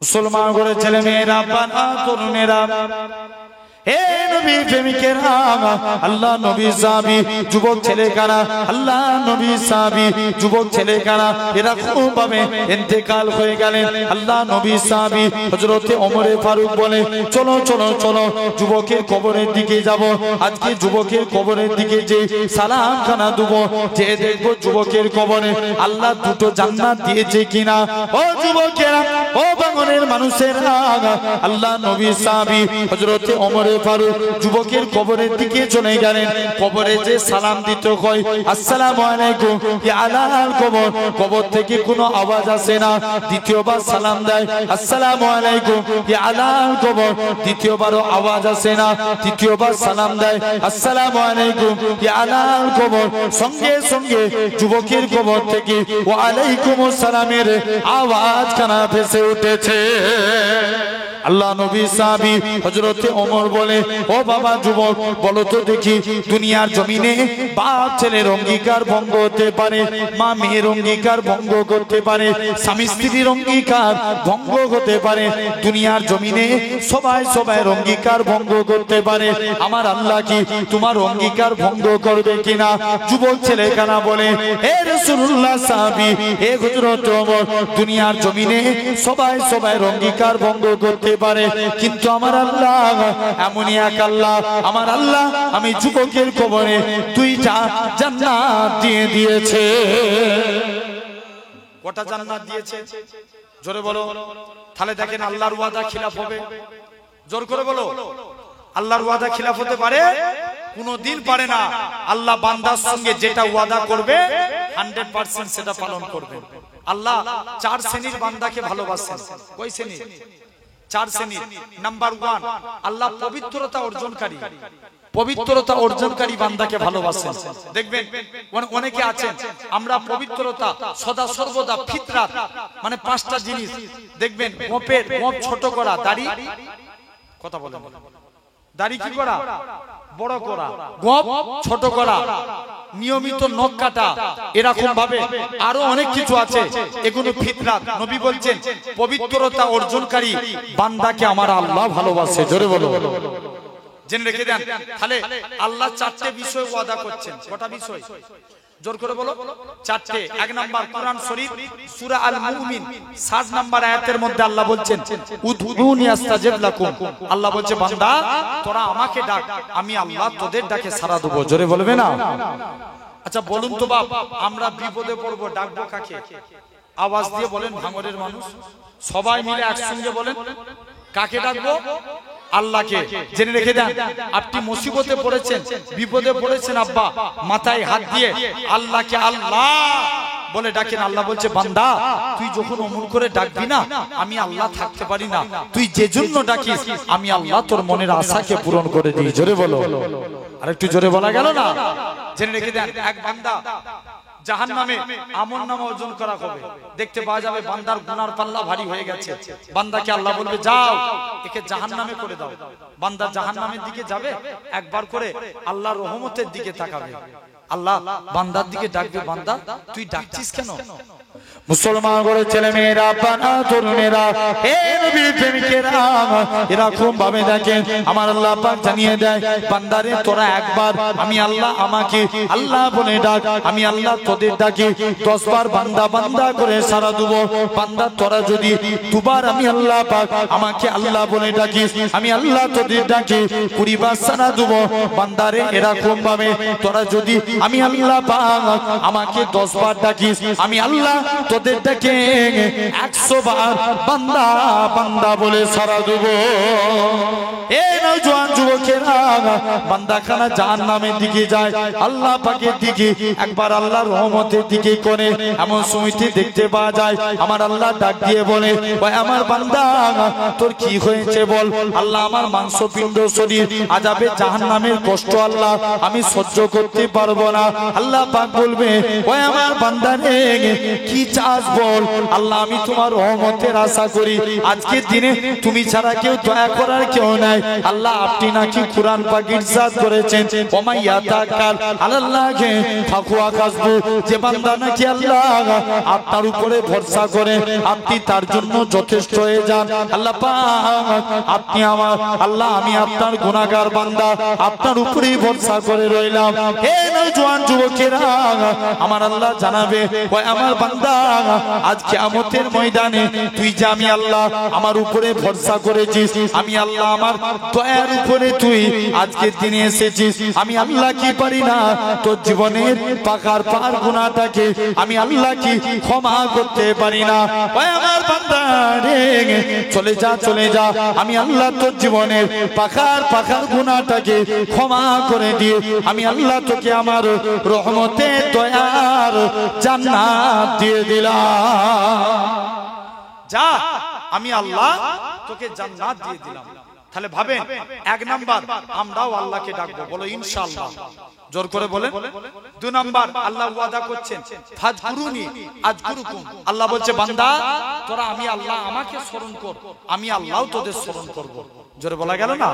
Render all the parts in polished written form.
মুসলমান করে ছেলে মেয়েরা বাবা তরুণেরা হে নবী প্রেমিকেরা আল্লাহ নবী সাহাবী যুবক ছেলে কারা আল্লাহ নবী সাহাবী যুবক ছেলে কারা এরা খুব ভাবে ইন্তেকাল হয়ে গেলেন আল্লাহ নবী সাহাবী হযরত ওমর ফারুক বলে চলো চলো চলো যুবকের কবরের দিকে যাব আজকে যুবকের কবরের দিকে যে সালাম খানা দেব যে দেখব যুবকের কবরে আল্লাহ দুটো জান্নাত দিয়েছে কিনা ও যুবকেরা ও বাঙালির মানুষেরা আল্লাহ নবী সাহাবী হযরত ওমর ফারুক যুবকের কবরের দিকে চলে গেলেন কবরে যে সালাম দিতে হয় আসসালামু আলাইকুম ইয়া আলাল কবর কবর থেকে কোনো আওয়াজ আসে না দ্বিতীয়বার সালাম দেয় আসসালামু আলাইকুম ইয়া আলাল কবর দ্বিতীয়বারও আওয়াজ আসে না তৃতীয়বার সালাম দেয় আসসালামু আলাইকুম ইয়া আলাল কবর সঙ্গে সঙ্গে যুবকের কবর থেকে ওয়া আলাইকুমুস সালামের আওয়াজ কানা ভেসে উঠেছে আল্লাহ নবী সাহাবী হযরত ওমর বলে ও বাবা যুবক বলো তো দেখি দুনিয়ার জমিনে বাপ ছেলের অঙ্গীকার ভঙ্গ হতে পারে মা মেয়ের অঙ্গীকার ভঙ্গ করতে পারে স্বামী স্ত্রীর অঙ্গীকার ভঙ্গ হতে পারে দুনিয়ার জমিনে সবাই সবার অঙ্গীকার ভঙ্গ করতে পারে আমার আল্লাহ কি তোমার অঙ্গীকার ভঙ্গ করবে কিনা যুবক ছেলে কানা বলে হে রাসূলুল্লাহ সাহাবী হে হযরত ওমর দুনিয়ার জমিনে সবাই সবার অঙ্গীকার ভঙ্গ করতে পারে কিন্তু আমার আল্লাহ এমনই এক আল্লাহ আমার আল্লাহ আমি যুবকের কবরে দুইটা জান্নাত দিয়ে দিয়েছে কটা জান্নাত দিয়েছে জোরে বলো তাহলে দেখেন আল্লাহর ওয়াদা খিলাফ হবে জোর করে বলো আল্লাহর ওয়াদা খিলাফ হতে পারে কোনদিন পারে না আল্লাহ বান্দার সঙ্গে যেটা ওয়াদা করবে 100% সেটা পালন করবে আল্লাহ চার শ্রেণীর বান্দাকে ভালোবাসেন কয় শ্রেণী চার শ্রেণী নাম্বার 1 আল্লাহ পবিত্রতা অর্জনকারী বান্দাকে ভালোবাসেন দেখবেন অনেকে আছেন আমরা পবিত্রতা সদা সর্বদা ফিতরাত মানে পাঁচটা জিনিস দেখবেন গোপ ছোট করা দাড়ি কথা বলেন দাড়ি কি করা বড় করা গোপ ছোট করা নিয়মিত নখ কাটা এরকম ভাবে আরো অনেক কিছু আছে এগুলো ফিতরাত নবী বলছেন পবিত্রতা অর্জনকারী বান্দাকে আমার আল্লাহ ভালোবাসে জোরে বলো জেনে রেখে দেন তাহলে আল্লাহ চারটি বিষয় ওয়াদা করছেন কটা বিষয় জোর করে বলো চারটি এক নাম্বার কোরআন শরীফ সূরা আল মুমিন 60 নাম্বার আয়াতের মধ্যে আল্লাহ বলছেন উদউনি আস্তাজিব লাকুম আল্লাহ বলছে বান্দা তোরা আমাকে ডাক আমি আল্লাহ তোদের ডাকে সাড়া দেব জোরে বলবে না আচ্ছা বলুন তো বাপ আমরা বিপদে পড়বো ডাকবো কাকে আওয়াজ দিয়ে বলেন ভাঙরের মানুষ সবাই মিলে একসঙ্গে বলেন কাকে ডাকবো আল্লাহকে জেনে রেখে দেন আপনি মুসিবতে পড়েছেন বিপদে পড়েছেন আব্বা মাথায় হাত দিয়ে আল্লাহকে আল্লাহ বলে ডাকেন আল্লাহ বলছে বান্দা তুই যখন অমল করে ডাকবি না আমি আল্লাহ থাকতে পারি না তুই যে জন্য ডাকিস আমি আল্লাহ তোর মনের আশাকে পূরণ করে দিই জোরে বলো আরেকটু জোরে বলা গেল না জেনে রেখে দেন এক বান্দা জাহান্নামে আমলনামা ওজন করা হবে দেখতে পাওয়া যাবে বান্দার গুনার পাল্লা ভারী হয়ে গেছে বান্দাকে আল্লাহ বলবে যাও একে জাহান্নামে করে দাও বান্দা জাহান্নামের দিকে যাবে একবার করে আল্লাহর রহমতের দিকে তাকাবে আল্লাহ বান্দার দিকে ডাকবে বান্দা তুই ডাকছিস কেন মুসলমান করে ছেলে মেয়েরা বাবা তরুণেরা হে নবী প্রেমিকেরা এরকম ভাবে দেখেন আমার আল্লাহ পাক জানিয়ে দেয় বান্দারে তোরা একবার আমি আল্লাহ আমাকে আল্লাহ বলে ডাক আমি আল্লাহ তোদের ডাকি 10 বার বান্দা বান্দা করে সারা দেব বান্দা তোরা যদি দুবার আমি আল্লাহ পাক আমাকে আল্লাহ বলে ডাকিস আমি আল্লাহ তোদের ডাকি 20 বার সারা দেব বান্দারে এরকম ভাবে তোরা যদি আমি আল্লাহ পাক আমাকে 10 বার ডাকিস আমি আল্লাহ তোদের ডাকে 100 বার বান্দা বান্দা বলে সারা দেব এ নওজোয়ান যুবকেরা বান্দা খানা জাহান্নামের দিকে যায় আল্লাহ পাকের দিকে একবার আল্লাহর রহমতের দিকে করে এমন সময়তে দেখতে পাওয়া যায় আমার আল্লাহ ডাক দিয়ে বলে ওই আমার বান্দা তোর কি হয়েছে বল আল্লাহ আমার মাংসপিণ্ড শরীর আযাবে জাহান্নামের কষ্ট আল্লাহ আমি সহ্য করতে পারবো পারবো না। আল্লাহ পাক বলবে ওই আমার বান্দা রে কি চাস বল। আল্লাহ আমি তোমার রহমতের আশা করি। আজকের দিনে তুমি ছাড়া কেউ দয়া করার কেউ নাই। আল্লাহ আপনি নাকি কুরআন পাক ইরশাদ করেছেন ওমা ইয়াতাকাল আলাল্লাহি ফাকুয়া কাসবু, যে বান্দা নাকি আল্লাহ আপনার উপরে ভরসা করে আপনি তার জন্য যথেষ্ট হয়ে যান। আল্লাহ পাক আপনি আমার আল্লাহ আমি আপনার গুনাহগার বান্দা, আপনার উপরেই ভরসা করে রইলাম। হে নওজোয়ান যুবকেরা আমার আল্লাহ জানাবে ওই আমার বান্দা আজ কিয়ামতের ময়দানে তুই যে আমি আল্লাহ আমার উপরে ভরসা করেছিস, আমি আল্লাহ আমার দয়ার উপরে তুই আজকের দিনে এসেছিস, আমি আল্লাহ কি পারি না তোর জীবনের পাকার পার গুনাহটাকে আমি আল্লাহ কি ক্ষমা করতে পারি না। ওই আমার বান্দা রে চলে যা চলে যা, আমি আল্লাহ তোর জীবনের পাকার গুনাহটাকে ক্ষমা করে দিয়ে আমি আল্লাহ তোকে আমার রহমতে দয়ার জান্নাত দিয়ে দিলাম। যা আমি আল্লাহ তোকে জান্নাত দিয়ে দিলাম। তাহলে ভাবেন এক নাম্বার আমরাও আল্লাহকে ডাকবো, বলো ইনশাআল্লাহ, জোর করে বলেন। দুই নাম্বার আল্লাহ ওয়াদা করছেন ফাজকুরুনি আযকুরুকুম, আল্লাহ বলছে বান্দা তোরা আমি আল্লাহ আমাকে স্মরণ কর, আমি আল্লাহও তোদের স্মরণ করব। জোরে বলা গেল না?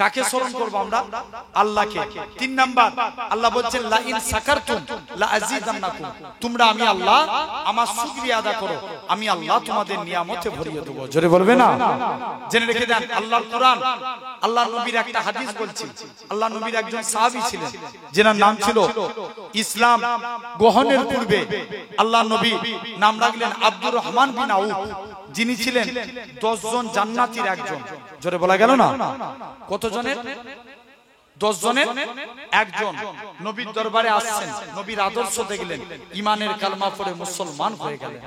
কাকে স্মরণ করব আমরা? আল্লাহকে। তিন নাম্বার আল্লাহ বলছেন লা ইন সাকারতুম লা আযীদান্নাকুম, তোমরা আমি আল্লাহ আমার শুকরিয়া আদা করো, আমি আল্লাহ তোমাদের নিয়ামতে ভরিয়ে দেব। জোরে বলবে না? জেনে রেখে দেন আল্লাহর কোরআন, আল্লাহ নবীর একটা হাদিস বলছি। আল্লাহ নবীর একজন সাহাবী ছিলেন যেনার নাম ছিল ইসলাম গ্রহণের পূর্বে আল্লাহ নবী নাম রাখলেন আব্দুর রহমান বিন আউফ, যিনি ছিলেন 10 জন জান্নাতীর একজন। জোরে বলা গেল না? কত জনের? 10 জনের একজন। নবীর দরবারে আসছেন, নবীর আদর্শ দেখলেন, ঈমানের কালমা পড়ে মুসলমান হয়ে গেলেন।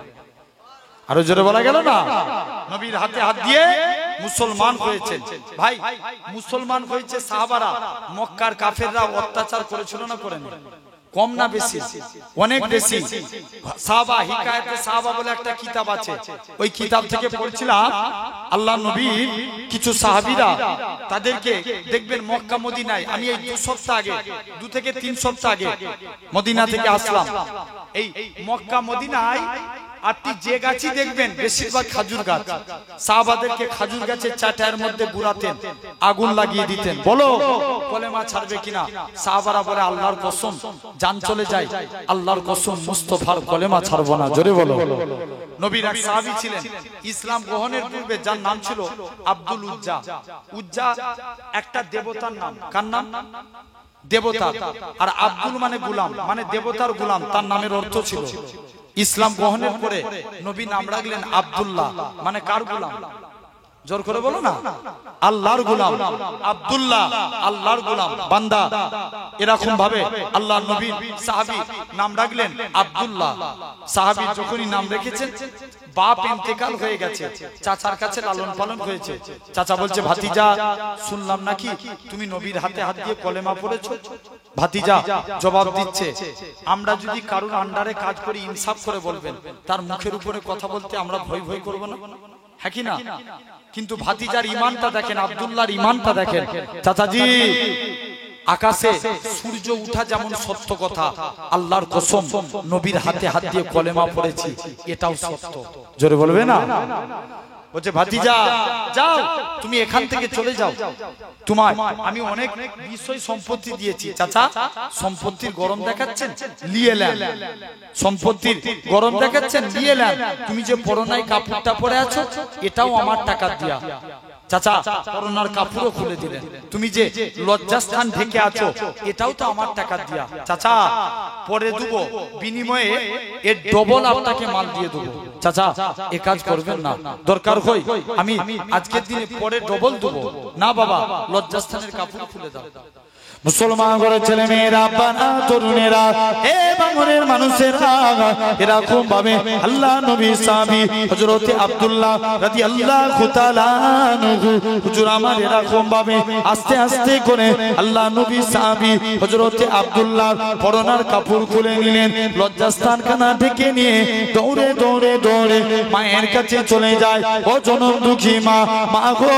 আরো জোরে বলা গেল না? নবীর হাতে হাত দিয়ে মুসলমান হয়েছে। ভাই মুসলমান হয়েছে সাহাবারা, মক্কার কাফেররা অত্যাচার করেছিল না করেনি? কম না বেশি? অনেক বেশি। সাহাবা হিকায়াতে সাহাবা বলে একটা কিতাব আছে, ওই কিতাব থেকে পড়ছিলাম আল্লাহ নবীর কিছু সাহাবীরা তাদেরকে দেখবেন মক্কা মদিনায়, আমি এই 2 সপ্তাহ আগে 2 থেকে 3 সপ্তাহ আগে মদিনা থেকে আসলাম। এই মক্কা মদিনায় আপনি যে গাছই দেখবেন বেশিরভাগ খাজুর গাছ। সাহাবাদেরকে খাজুর গাছের চাটায়ের মধ্যে গুড়াতেন, আগুন লাগিয়ে দিতেন, বলো কলেমা ছাড়বে কিনা? সাহাবারা বলে আল্লাহর কসম জান চলে যায়, আল্লাহর কসম মুস্তাফার কলেমা ছাড়বো না। জোরে বলো। নবীর এক সাহাবী ছিলেন ইসলাম গ্রহণের পূর্বে, যার নাম ছিল আব্দুল উজ্জা। উজ্জা একটা দেবতার নাম। কার নাম? দেবতা। আর আব্দুল মানে গোলাম, মানে দেবতার গোলাম, তার নামের অর্থ ছিল। ইসলাম গ্রহণের পরে নবী নাম রাখলেন আব্দুল্লাহ, মানে কার গোলাম? জোর করে বলো না, আল্লাহর গোলাম। আব্দুল্লাহ আল্লাহর গোলাম, বান্দা। এরকম ভাবে আল্লাহ নবী সাহাবী নাম রাখলেন আব্দুল্লাহ। সাহাবী যখনই নাম রেখেছেন, বাপ ইন্তেকাল হয়ে গেছে, চাচার কাছে লালন পালন হয়েছে। চাচা বলছে ভাতিজা শুনলাম নাকি তুমি নবীর হাতে হাত দিয়ে কলেমা পড়েছো। ভাতিজা জবাব দিচ্ছে আমরা যদি কারোর আন্ডারে কাজ করি ইনসাফ করে বলবেন, তার মুখের উপরে কথা বলতে আমরা ভয় ভয় করব না? হ্যাঁ কি না? কিন্তু ভাতিজার ঈমানটা দেখেন, আব্দুল্লাহর ঈমানটা দেখেন। চাচাজি আকাশে সূর্য উঠা যেমন সত্য কথা, আল্লাহর কসম নবীর হাতে হাত দিয়ে কলেমা পড়েছি এটাও সত্য। জোরে বলবে না? বলছে ভাতিজা যাও তুমি এখান থেকে চলে যাও, তোমার আমি অনেক বিষয় সম্পত্তি দিয়েছি। চাচা সম্পত্তির গরম দেখাচ্ছেন, নিয়ে নেন। সম্পত্তির গরম দেখাচ্ছেন, নিয়ে নেন। তুমি যে পরনাই কাপড়টা পরে আছো এটাও আমার টাকা দিয়া। চাচা করোনার কাপড়ও খুলে দিলেন। তুমি যে লজ্জাস্থান ঢেকে আছো এটাও তো আমার টাকা দিয়া। চাচা পরে দেবো, বিনিময়ে এর ডবল আপনাকে মাল দিয়ে দেবো। চাচা এ কাজ করবেন না, দরকার হয় আমি আজকের দিনে পরে ডবল দেবো না। বাবা লজ্জাস্থানের কাপড় খুলে দাও। মুসলমান ঘরের ছেলে মেয়েরা, বানা তরুণেরা, এ বাঙনের মানুষেরা, এরকম ভাবে আল্লাহ নবী সাহাবী হযরত আব্দুল্লাহ রাদিয়াল্লাহু তাআলা আনহু হুজুর আমার এরকম ভাবে আস্তে আস্তে করে আল্লাহ নবী সাহাবী হযরত আব্দুল্লাহ পরনার কাপড় খুলে নিলেন, লজ্জাস্থান খানা ঢেকে নিয়ে দৌড়ে দৌড়ে দৌড়ে মায়ের কাছে চলে যায়। ও জনম দুঃখী মা, মা গো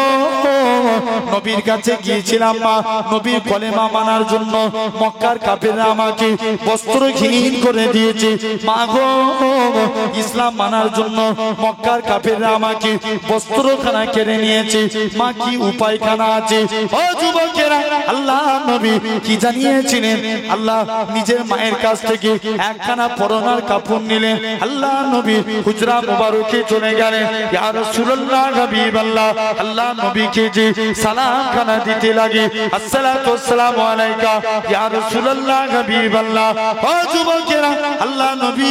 নবীর কাছে গিয়েছিলাম মা, নবীর কলেমা মানার জন্য মক্কার কাফেররা আমাকে বস্ত্রহীন করে দিয়েছে। মা গো, ইসলাম মানার জন্য মক্কার কাফেররা আমাকে বস্ত্রখানা কেড়ে নিয়েছে। মা কি উপায়খানা আছে? ও যুবকেরা, আল্লাহ নবী কি জানিয়েছিলেন? আল্লাহ নিজের মায়ের কাছ থেকে একখানা পরনার কাপড় নিলেন। আল্লাহ নবী হুজরা মুবারকে চলে গেলেন। ইয়া রাসূলুল্লাহ, হাবিবাল্লাহ, আল্লাহ নবীকে যে সালাম খানা দিতে লাগে, আসসালাতু ওয়াসসালামু আলাইকা ইয়া রাসূলুল্লাহ, হাবিবাল্লাহ। ও যুবকেরা, আল্লাহ নবী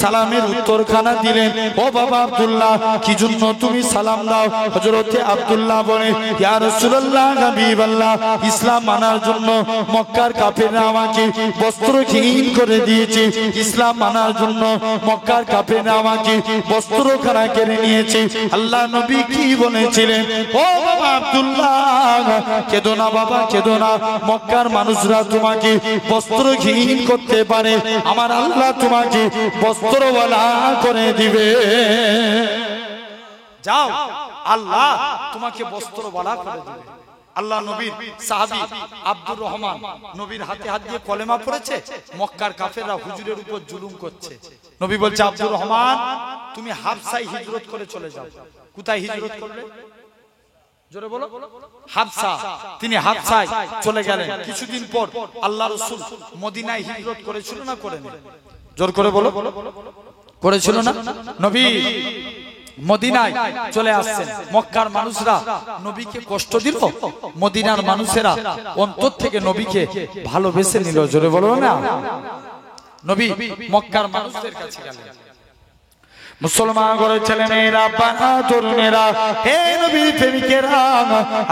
সালামের উত্তর খানা দিলেন। ও বাবা আব্দুল্লাহ, কি জন্য তুমি সালাম দাও? হযরতে আব্দুল্লাহ বলে, ইয়া রাসূলুল্লাহ, হাবিবাল্লাহ, ইসলাম মানার জন্য মক্কার কাফেররা আমাকে বস্ত্রহীন করে দিয়েছে। ইসলাম মানার জন্য মক্কার কাফেররা আমাকে বস্ত্রখানা কেড়ে নিয়েছে। আল্লাহ নবী কি বলেছিলেন? ও বাবা আব্দুল্লাহ, কেঁদো না বাবা, কেঁদো না। মক্কার মানুষরা তোমাকে বস্ত্রহীন করতে পারে, আমার আল্লাহ তোমাকে বস্ত্রওয়ালা করে দিবে। যাও, আল্লাহ তোমাকে বস্ত্রওয়ালা করে দিবে। আল্লাহ নবীর সাহাবী আব্দুর রহমান নবীর হাতে হাত দিয়ে কলেমা পড়েছে। মক্কার কাফেররা হুজুরের উপর জুলুম করছে। নবী বলছে, আব্দুর রহমান, তুমি হাবশায় হিজরত করে চলে যাও। কোথায় হিজরত করবে? জোরে বলো। হাবশা। তিনি হাবশায় চলে গেলেন। কিছুদিন পর আল্লাহ রাসূল মদিনায় হিজরত করেছিল না করেনি? জোর করে বলো। করেছিল না? নবী মদিনায় চলে আসছেন। মক্কার মানুষরা নবীকে কষ্ট দিল, মদিনার মানুষেরা অন্তর থেকে নবীকে ভালোবেসে নিল। জোরে বলো না। নবী মক্কার মানুষদের কাছে গেলেন। মুসলমান ঘরের ছেলে মেয়েরা, বাবা তরুণেরা, হে নবীর প্রেমিকেরা,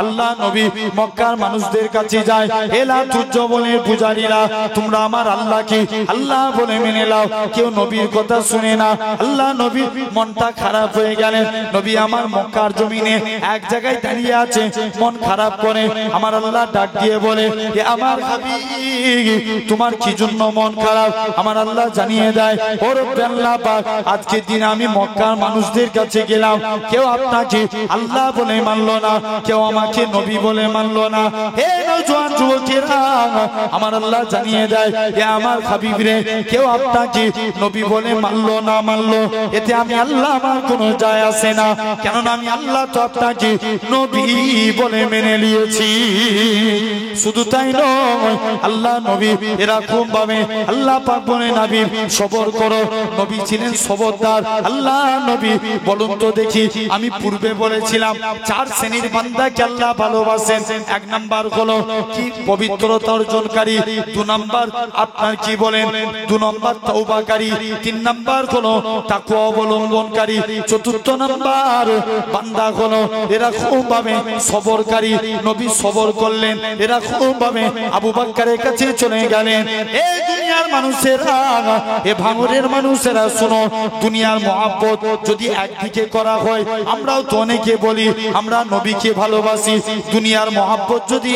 আল্লাহ নবী মক্কার মানুষদের কাছে যায়। এলা তুজ্জ বলে পূজারীরা, তোমরা আমার আল্লাহকে আল্লাহ বলে মেনে নাও। কেউ নবীর কথা শুনে না। আল্লাহ নবী মনটা খারাপ হয়ে গেলেন। নবী আমার মক্কার জমিনে এক জায়গায় দাঁড়িয়ে আছে, মন খারাপ করে। আমার আল্লাহ ডাক দিয়ে বলে, হে আমার হাবিব, তোমার কি জন্য মন খারাপ? আমার আল্লাহ জানিয়ে দেয়, ও রব্বে আল্লাহ পাক, আজকে দিন আমি মক্কার মানুষদের কাছে গেলাম, কেউ আপনাকে আল্লাহ বলে মানলো না, কেউ আমাকে নবী বলে মানলো না। হে নওজোয়ান যুবকেরা, আমার আল্লাহ জানিয়ে দেয়, হে আমার হাবিব রে, কেউ আপনাকে নবী বলে মানলো না মানলো, এতে আমি আল্লাহ আমার কোনো যায় আসে না, কেননা আমি আল্লাহ তো আপনাকে নবী বলে মেনে নিয়েছি। শুধু তাই নয়, আল্লাহ নবী এরকম ভাবে আল্লাহ পাক বলে, নবী সবর করো। নবী ছিলেন সবরদার। আল্লাহ নবী বলুন তো দেখি, আমি পূর্বে বলেছিলাম 4 শ্রেণীর বান্দাকে আল্লাহ ভালোবাসেন। 1 নাম্বার হলো কি? পবিত্রতা অর্জনকারী। 2 নাম্বার আপনার কি বলেন? 2 নাম্বার তওবাকারী। 3 নাম্বার হলো তাকওয়া অবলম্বনকারী। 4র্থ নাম্বার বান্দা হলো এরকম ভাবে সবরকারী। নবী সবর করলেন, এরকম ভাবে আবু বকরের কাছে চলে গেলেন। এই দুনিয়ার মানুষেরা, এ ভাঙরের মানুষেরা শোনো, দুনিয়ার মহব্বত যদি একদিকে করা হয়, আমরাও তো অনেকে বলি আমরা নবীকে ভালোবাসি, দুনিয়ার মহব্বত যদি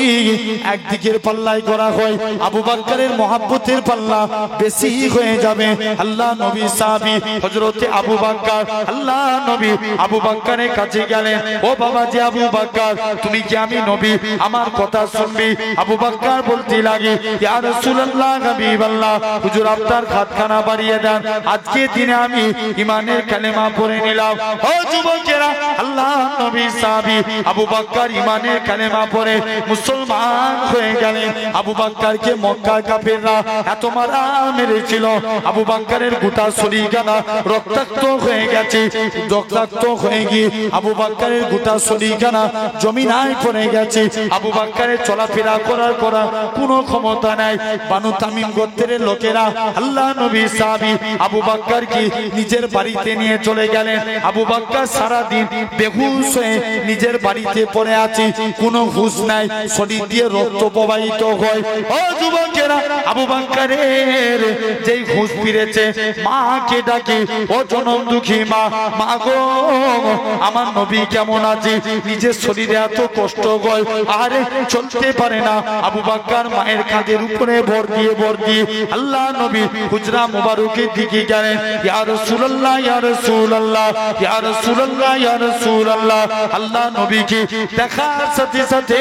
একদিকের পাল্লায় করা হয়, আবু বকরের মহব্বতের পাল্লা বেশি হয়ে যাবে। আল্লাহ নবী সাহাবী হযরতে আবু বকর, আল্লাহ নবী আবু বকরের কাছে গেলেন। ও বাবা জি আবু বকর, তুমি কি আমি নবী, আমার কথা শুনবি? আবু বকর বলতে লাগে, ইয়া রাসূলুল্লাহ, হাবিবাল্লাহ, হুজুর আপনার খাতখানা বাড়িয়ে দেন, আজকে দিনে আমি ইমানের কালেমা পড়ে নিলাম। ও যুবকেরা, আল্লাহ নবী সাহাবী আবু বকর ইমানের কালেমা পড়ে মুসলমান হয়ে গেলেন। আবু বকরকে মক্কার কাফেররা এত মারা মেরেছিল, আবু বকরের গোটা শরীরখানা রক্তাক্ত হয়ে গেছে। রক্তাক্ত হয়ে গিয়ে আবু বকরের গোটা শরীরখানা জমিনায় পড়ে গেছে। আবু বকরের চলাফেরা করার কোনো ক্ষমতা নাই। বানু তামিম গোত্রের লোকেরা আল্লাহ নবী সাহাবী আবু বকরকে নিজের বাড়িতে নিয়ে চলে গেলেন। আবু বকর সারা দিন বেহুশ হয়ে নিজের বাড়িতে পড়ে আছে, কোনো হুঁশ নাই, শরীর দিয়ে রক্ত প্রবাহিত হয়। ও যুবকেরা, আবু বকরের যেই হুঁশ ফিরেছে, মাকে ডাকে, ও জনম দুঃখী মা, মা গো আমার নবী কেমন আছে, নিজের শরীরে এত কষ্ট গয়, আরে চলতে পারে না। আবু বকর মায়ের কাঁধের উপরে ভর দিয়ে আল্লাহ নবী হুজরা মুবারকের দিকে গেলেন। ইয়া রাসূলুল্লাহ, ইয়া রাসূলুল্লাহ, ইয়া রাসূলুল্লাহ, ইয়া রাসূলুল্লাহ। আল্লাহ নবীকে দেখার সাথে সাথে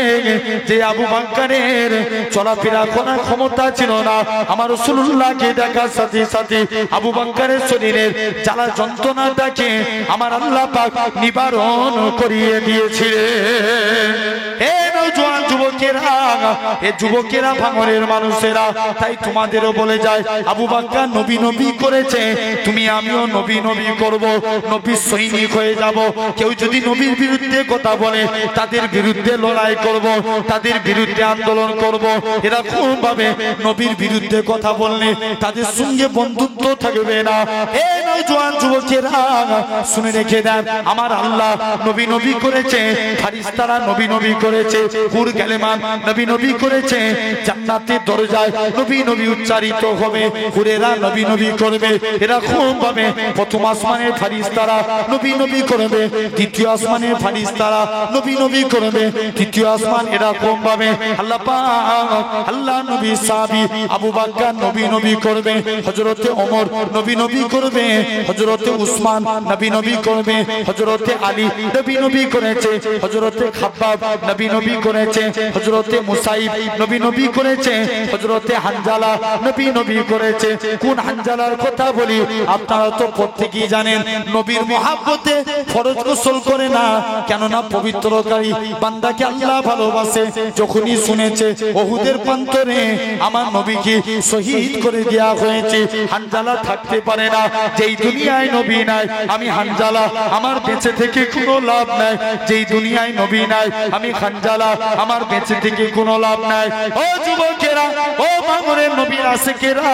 যে আবু বকরের চলাফেরা করার ক্ষমতা ছিল না, আমার রাসূলুল্লাহকে দেখার সাথে সাথে আবু বকরের শরীরের জ্বালা যন্ত্রণাটাকে আমার আল্লাহ পাক নিবারণ করিয়ে দিয়েছিলেন। হে নওজোয়ান যুবকেরা, হে যুবকেরা, ভাঙনের মানুষেরা, তাই তোমাদেরও বলে যায় আবু বকর নবী নবী করেছে, তুমি আমিও নবী নবী করব, নবীর সৈনিক হয়ে যাব। কেউ যদি নবীর বিরুদ্ধে কথা বলে তাদের বিরুদ্ধে লড়াই করব, তাদের বিরুদ্ধে আন্দোলন করব। এরকম ভাবে নবীর বিরুদ্ধে কথা বললে তাদের সঙ্গে বন্ধুত্ব থাকবে না। হে নওজোয়ান যুবকেরা, শুনে রেখে দেন, আমার আল্লাহ নবী নবী করেছে, ফারিস্তারা নবী নবী করেছে, হুর গেলেমান নবী নবী করেছে, জান্নাতের দরজায় নবী নবী উচ্চারিত হবে, হুরেরা নবী নবী করবে। এরকম ভাবে প্রথম আসমানের ফারিস্তারা নবী নবী করবে, দ্বিতীয় আসমানের ফারিস্তারা নবী নবী করবে, তৃতীয় আসমান। এরকম ভাবে আল্লাহ পাক আল্লাহ নবী সাহাবী আবু বকর নবী নবী করবে, হযরতে ওমর নবী নবী করবে, হযরতে উসমান নবী নবী করবে, হযরতে আলী নবী নবী করেছে, হযরতে খাব্বাব নবী নবী করেছে, হযরতে মুসাইব নবী নবী করেছে, হযরতে হানজালা নবী নবী করেছে। কোন হানজালার কথা বলি আপনারা তো প্রত্যেকেই জানেন, নবীর মহব্বতে ফরজ গোসল করে না, কেননা পবিত্রকারী বান্দাকে আল্লাহ ভালোবাসে। যখনই শুনেছে উহুদের প্রান্তরে আমার নবীকে শহীদ করে দেওয়া হয়েছে, হানজালা থাকতে পারে না। যেই দুনিয়ায় নবী নাই আমি হানজালা, আমার বেঁচে থেকে কোনো লাভ নাই। যেই দুনিয়ায় নবী নাই আমি হানজালা, আমার বেঁচে থেকে কোনো লাভ নাই। ও যুবকেরা, ও ভাঙনের নবীর আশিকেরা,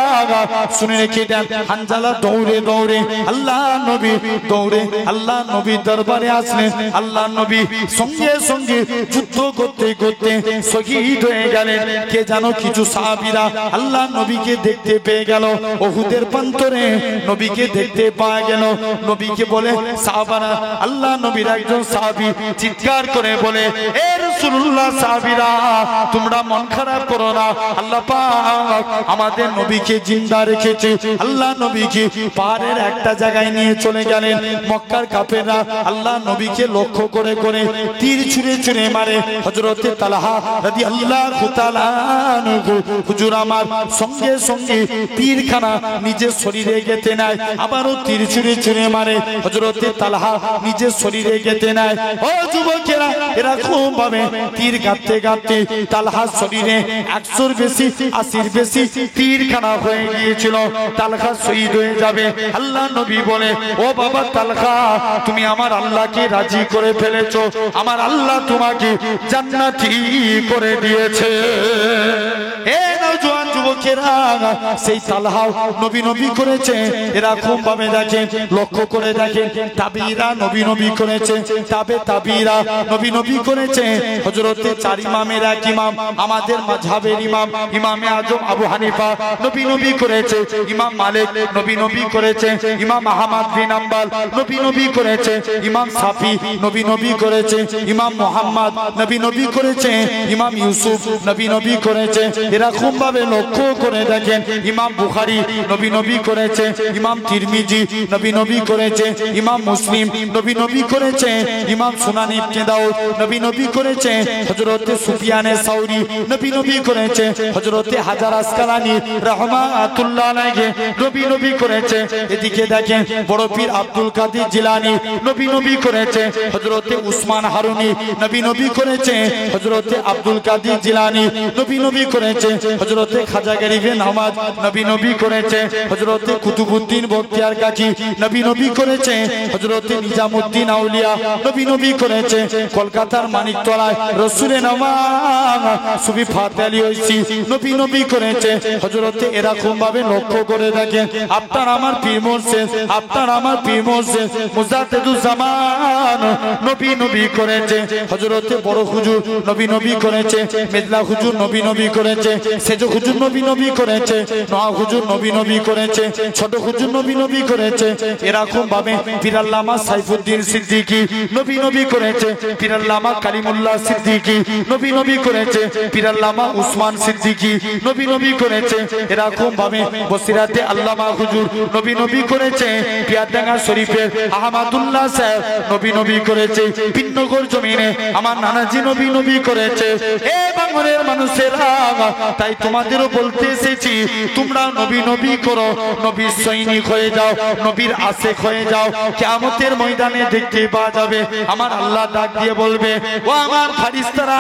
শুনে রেখে দেন, হানজালা দৌড়ে দৌড়ে আল্লাহ নবী দৌড়ে আল্লাহ নবীর দরবারে আসলেন। আল্লাহ নবী সঙ্গে সঙ্গে যুদ্ধ করতে করতে শহীদ হয়ে গেলেন। কে জানো কিছু সাহাবীরা আল্লাহ নবীকে দেখতে পেয়ে গেল, উহুদের প্রান্তরে নবীকে দেখতে পাওয়া গেল। নবীকে বলে সাহাবারা, আল্লাহ নবীর একজন সাহাবী চিৎকার করে বলে, এ রাসূলুল্লাহ, সাহাবীরা তোমরা মন খারাপ করো না, আল্লাহ পাক আমাদের নবীকে জিন্দা রেখেছে। আল্লাহ নবীকে পাহাড়ের একটা জায়গায় নিয়ে চলে গেলেন। মক্কার কাফেররা আল্লাহ নবীকে লক্ষ্য করে করে তীর ছুঁড়ে ছুঁড়ে মারে। হযরতে তালহা রাদিয়াল্লাহু তাআলা আনহু হুজুর আমার সঙ্গে সঙ্গে তীরখানা নিজের শরীরে গেঁথে নেয়, আবারও তীর ছুঁড়ে ছুঁড়ে মারে। হযরতে তালহা নিজের শরীরে গেঁথে নেয়। ও যুবকেরা, এরকম ভাবে তীর গাঁথতে গাঁথতে তালহার শরীরে 100-র বেশি 80-র বেশি তীরখানা হয়ে গিয়েছিল। তালহা শহীদ হয়ে যাবে। আল্লাহ নবী বলে, ও বাবা তালহা, তুমি আমার আল্লাহকে রাজি করে ফেলেছো, আমার আল্লাহ তোমাকে জান্নাতি করে দিয়েছে। হে নওজোয়ান যুবকেরা, সেই তালহা নবী নবী করেছে। এরকম ভাবে দেখেন, লক্ষ্য করে দেখেন, তাবিরা নবী নবী করেছে, তাবিরা নবী নবী করেছে। হযরতে 4 ইমামের এক ইমাম, আমাদের মাযহাবের ইমাম, ইমামে আজম আবু হানিফা নবী নবী করেছে, ইমাম মালিক নবী নবী করেছে, ইমাম আহমদ বিন হাম্বল নবী নবী করেছে, ইমাম শাফি নবী নবী করেছে, ইমাম মুহাম্মদ নবী নবী করেছে, ইমাম ইউসুফ নবী নবী করেছে। এরকম ভাবে লক্ষ্য করে দেখেন, ইমাম বুখারী নবী নবী করেছে, ইমাম তিরমিজি নবী নবী করেছে, ইমাম মুসলিম নবী নবী করেছে, ইমাম সুনান ইবনে দাউদ নবী নবী করেছে, হযরতে সুফিয়ানে সাউরি নবী নবী করেছে, হযরতে হাজার আসকালানী রাহমাতুল্লাহ আলাইহি নবী নবী করেছে। এদিকে দেখেন, বড় পীর আব্দুল কাদের জিলানী নবী নবী করেছে, হযরতে উসমান হারুনি নবী নবী করেছে, হযরতে আব্দুল কাদের জিলানী নবী নবী করেছে, হযরতে খাজা গরিবে নামাজ নবী নবী করেছে, হযরতে কুতুবউদ্দিন বখতিয়ার কাকি নবী নবী করেছে, হযরতে নিজামউদ্দিন আউলিয়া নবী নবী করেছে। কলকাতার মানিকতলায় রসুলে নামাজ সুফি ফাতে আলী ঐশী নবী নবী করেছে। হযরতে এরকম ভাবে লক্ষ্য করে দেখেন, আপনার আমার পীর মুর্শিদ, আপনার আমার পীর মুর্শিদ মুজাদ্দিদুজ্জামান নবী নবী করেছে। হযরতে বড় হুজুর নবী নবী করেছে, মেদলা হুজুর নবী নবী করেছে, সেজ হুজুর নবী নবী করেছে, নোয়া হুজুর নবী নবী করেছে, ছোট হুজুর নবী নবী করেছে। এরকম ভাবে পীর আল্লামা সাইফুদ্দিন সিদ্দিকী নবী নবী করেছে, পীর আল্লামা কালিমুল্লাহ সিদ্দিকী নবী নবী করেছে, পীর আল্লামা উসমান সিদ্দিকী নবী নবী করেছে। এরকম ভাবে বসিরাতে আল্লামা হুজুর নবী নবী করেছে, পিয়ারডাঙ্গা শরীফের আহমদুল্লাহ সাহেব নবী নবী করেছে, পিন্নগর জমিনে আমার নানাজি নবী নবী করেছে। এ বাংলার মানুষেরা, তাই তোমাদেরও বলতে এসেছি, তোমরা নবী নবী করো, নবীর সৈনিক হয়ে যাও, নবীর আশেক হয়ে যাও। কিয়ামতের ময়দানে দেখতে পাওয়া যাবে আমার আল্লাহ ডাক দিয়ে বলবে, ও আমার ফারিস্তারা,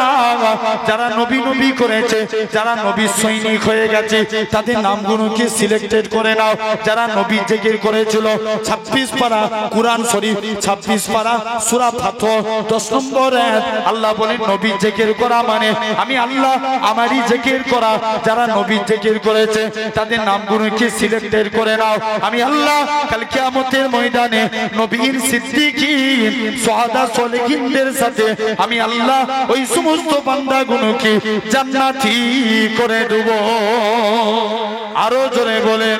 যারা নবী নবী করেছে, যারা নবীর সৈনিক হয়ে গেছে, তাদের নামগুলোকে সিলেক্টেড করে নাও। যারা নবী জিকির করেছিল 26 পারা কুরআন শরীফ, 26 পারা সূরা ফাতহ 10 নম্বর আয়াত, আল্লাহ বলেন নবী জিকির করা মানে আমি আল্লাহ আমারই জিকির করা। যারা নবী জিকির করেছে তাদের নামগুলোকে সিলেক্টেড করে নাও। আমি আল্লাহ কাল কিয়ামতের ময়দানে নবীর সিদ্দিকীন সুহাদা সালেহিনদের সাথে আমি আল্লাহ ওই সমস্ত বান্দাগুলোকে জান্নাতি করে দেব। আরো জোরে বলেন।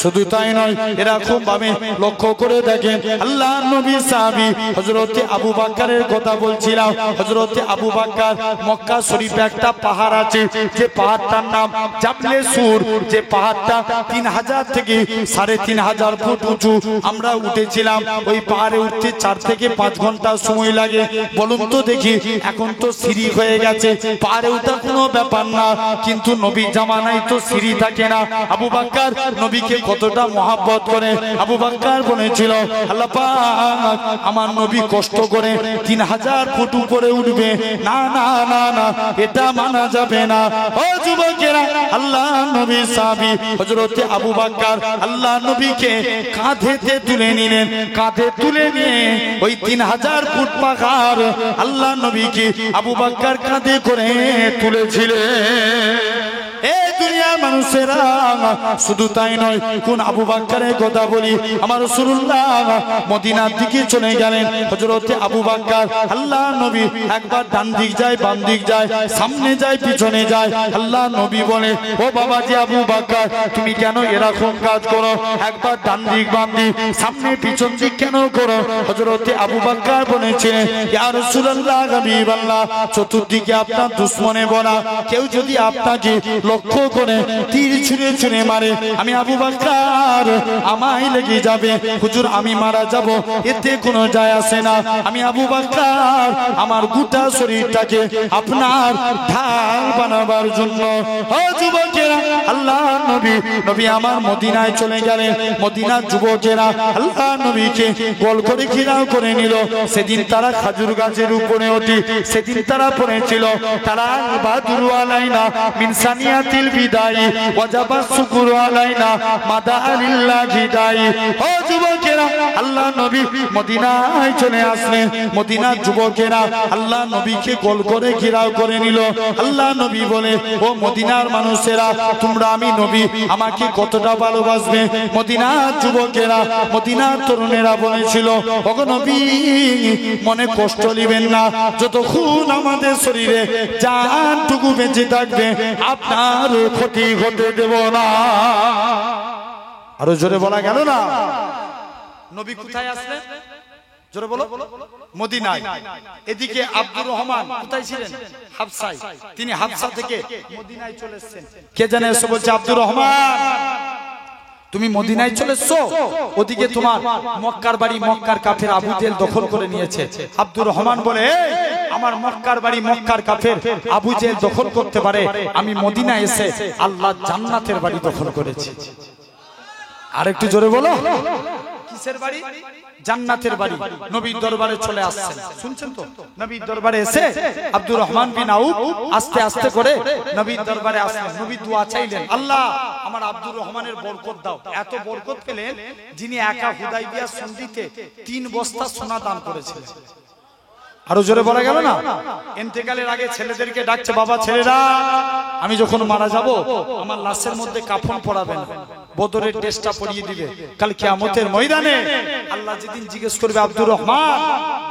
শুধু তাই নয়, এরকম ভাবে লক্ষ্য করে দেখেন আল্লাহ নবী সাহাবী হযরতে আবু বকরের কথা বলছিলাম। হযরতে আবু বকর মক্কা শরীফে একটা পাহাড় আছে, যে পাহাড়টার নাম জাবলে সুর। যে পাহাড়টা 3000 থেকে 3500 ফুট উঁচু। আমরা উঠেছিলাম, ওই পাহাড়ে উঠতে 4 থেকে 5 ঘন্টা সময় লাগে। বলুন তো দেখি, এখন তো সিঁড়ি হয়ে গেছে, পাহাড়ে ওঠা কোনো ব্যাপার না, কিন্তু নবী জামানায় তো সিঁড়ি থাকে না। আবু বকর নবীকে কতটা মহব্বত করে। আবু বকর বলেছিল, আল্লাহ পাক আমার নবী কষ্ট করে 3000 ফুট উপরে উঠবে, না না না না, এটা মানা যাবে না। ও যুবকেরা, আল্লাহ নবী সাহাবী হযরতে আবু বকর আল্লাহ নবীকে কাঁধেতে তুলে নিলেন। কাঁধে তুলে নিয়ে ওই 3000 ফুট পাহাড় আল্লাহ নবীকে আবু বকর কাঁধে করে তুলেছিলেন। এই দুনিয়ার মানুষেরা, শুধু তাই নয়, কোন আবু বকরের কথা বলি, আমার রাসূলুল্লাহ মদিনার দিকে চলে গেলেন। হযরতে আবু বকর আল্লাহ নবী একবার ডান দিক যায়, বাম দিক যায়, সামনে যায়, পিছনে যায়। আল্লাহ নবী বলে, ও বাবাজি আবু বকর, তুমি কেন এরকম কাজ করো? একবার ডান দিক বাম দিক, সামনে পিছন দিক কেন করো? হযরতে আবু বকর বলেছিলেন, ইয়া রাসূলুল্লাহ হাবিবাল্লাহ, চতুর্দিকে আপনার দুশমনে ভরা, কেউ যদি আপনাকে লক্ষ্য করে তীর ছুঁড়ে ছুঁড়ে মারে, আমি আবু বকর আমায় লেগে যাবে, হুজুর আমি মারা যাব, এতে কোনো যায় আসে না। আমি আবু বকর আমার গোটা শরীরটাকে আপনার ঢাল বানাবার জন্য। ও যুবকেরা, আল্লাহ নবী আমার মদিনায় চলে গেলেন। মদিনার যুবকেরা আল্লাহ নবীকে গোল করে ঘেরাও করে নিল। সেদিন তারা খাজুর গাছের উপরে ওঠে, সেদিন তারা পড়েছিল, তারা বাদুরু আলাইনা মিন সানিয়াতিল বিদাই ওয়াজাবা শুকুরু আলাইনা মাদা আলিল্লাহি দাই। ও যুবকেরা, আল্লাহ নবী মদিনায় চলে আসলেন। মদিনার যুবকেরা আল্লাহ নবীকে গোল করে ঘেরাও করে নিল। আল্লাহ নবী বলে, ও মদিনার মানুষেরা, তোমরা আমি নবী আমাকে কতটা ভালোবাসবে? মদিনার যুবকেরা, মদিনার তরুণেরা বলেছিল, ওগো নবী মনে কষ্ট নেবেন না, যতক্ষণ আমাদের শরীরে জানটুকু বেঁচে থাকবে আপনার ক্ষতি হতে দেব না। আরো জোরে বলা গেল না? নবী কোথায় আসলেন? জোরে বলো। মদিনায়। এদিকে আব্দুর রহমান কোথায় ছিলেন? হাবশায়। তিনি হাবশা থেকে মদিনায় চলে এসেছেন। কে জানে এসে বলছে, আব্দুর রহমান তুমি মদিনায় চলে এসছো, ওদিকে তোমার মক্কার বাড়ি মক্কার কাফের আবু জেহেল দখল করে নিয়েছে। আব্দুর রহমান বলে, আমার মক্কার বাড়ি মক্কার কাফের আবু জেহেল দখল করতে পারে, আমি মদিনায় এসে আল্লাহ জান্নাতের বাড়ি দখল করেছি। আর একটু জোরে বলো, কিসের বাড়ি? জান্নাতের বাড়ি। নবীর দরবারে চলে আসছেন, শুনছেন তো? নবীর দরবারে এসে আব্দুর রহমান বিন আউফ আস্তে আস্তে করে নবীর দরবারে আসলেন। নবী দোয়া চাইলেন, আল্লাহ আমার আব্দুর রহমানের বরকত দাও। এত বরকত পেলেন যিনি একা হুদাইবিয়া সন্ধিতে 3 বস্তা সোনা দান করেছিলেন। আরো জোরে বলা গেল না? ইন্তেকালের আগে ছেলেদেরকে ডাকছে, বাবা ছেলেরা, আমি যখন মারা যাব আমার লাশের মধ্যে কাফন পরাবেন, বদরের ড্রেসটা পরিয়ে দিবে। কাল কিয়ামতের ময়দানে আল্লাহ যেদিন জিজ্ঞেস করবে, আব্দুর রহমান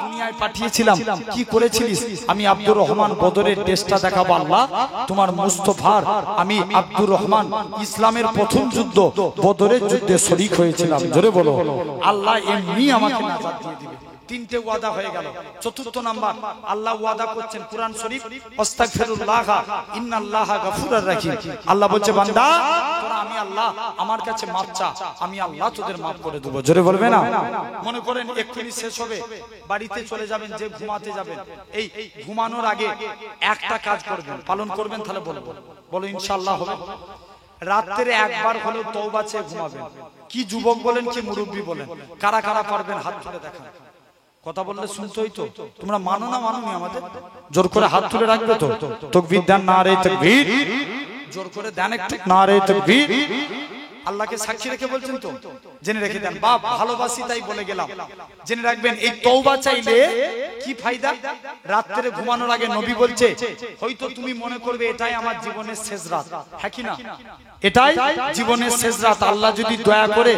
দুনিয়ায় পাঠিয়েছিলাম, কি করেছিলিস? আমি আব্দুর রহমান বদরের ড্রেসটা দেখাবো, আল্লাহ তোমার মুস্তফার, আমি আব্দুর রহমান ইসলামের প্রথম যুদ্ধ বদরের যুদ্ধে শরীক হয়েছিলাম। জোরে বলো। আল্লাহ এমনি আমাকে নাজাত দিয়ে দিবে। তিনটে ওয়াদা হয়ে গেল। চতুর্থ নাম্বার আল্লাহ ওয়াদা করছেন কুরআন শরীফ, আস্তাগফিরুল্লাহ ইন্নাল্লাহা গফুরুর রহিম। আল্লাহ বলছে, বান্দা তোরা আমি আল্লাহ আমার কাছে মাফ চা, আমি আল্লাহ তোদের মাফ করে দেব। জোরে বলবে না? মনে করেন এক্ষুনি শেষ হবে, বাড়িতে চলে যাবেন, যে ঘুমাতে যাবেন, এই ঘুমানোর আগে একটা কাজ করবেন, পালন করবেন, তাহলে বলবো, বলো ইনশাআল্লাহ হবে। রাত্রে একবার হলেও তওবা চেয়ে ঘুমাবেন। কি যুবক বলেন, কি মুরব্বী বলেন, কারা কারা পারবেন হাত তুলে দেখান। কথা বললে শুনতেই তো, তোমরা মানো না মানোনি আমাদের? জোর করে হাত তুলে রাখবে তো? তাকবীর দেন, নারে তাকবীর। জোর করে দেন একটু, নারে তাকবীর। আল্লাহকে সাক্ষী রেখে বলছেন তো? জেনে রেখে দেন। বাপ ভালোবাসি তাই বলে গেলাম, জেনে রাখবেন এই তওবা চাইলে কি ফায়দা। রাত্রে ঘুমানোর আগে নবী বলছে, হয়তো তুমি মনে করবে এটাই আমার জীবনের শেষ রাত, হ্যাঁ কি না? এটাই জীবনের শেষ রাত। আল্লাহ যদি দয়া করে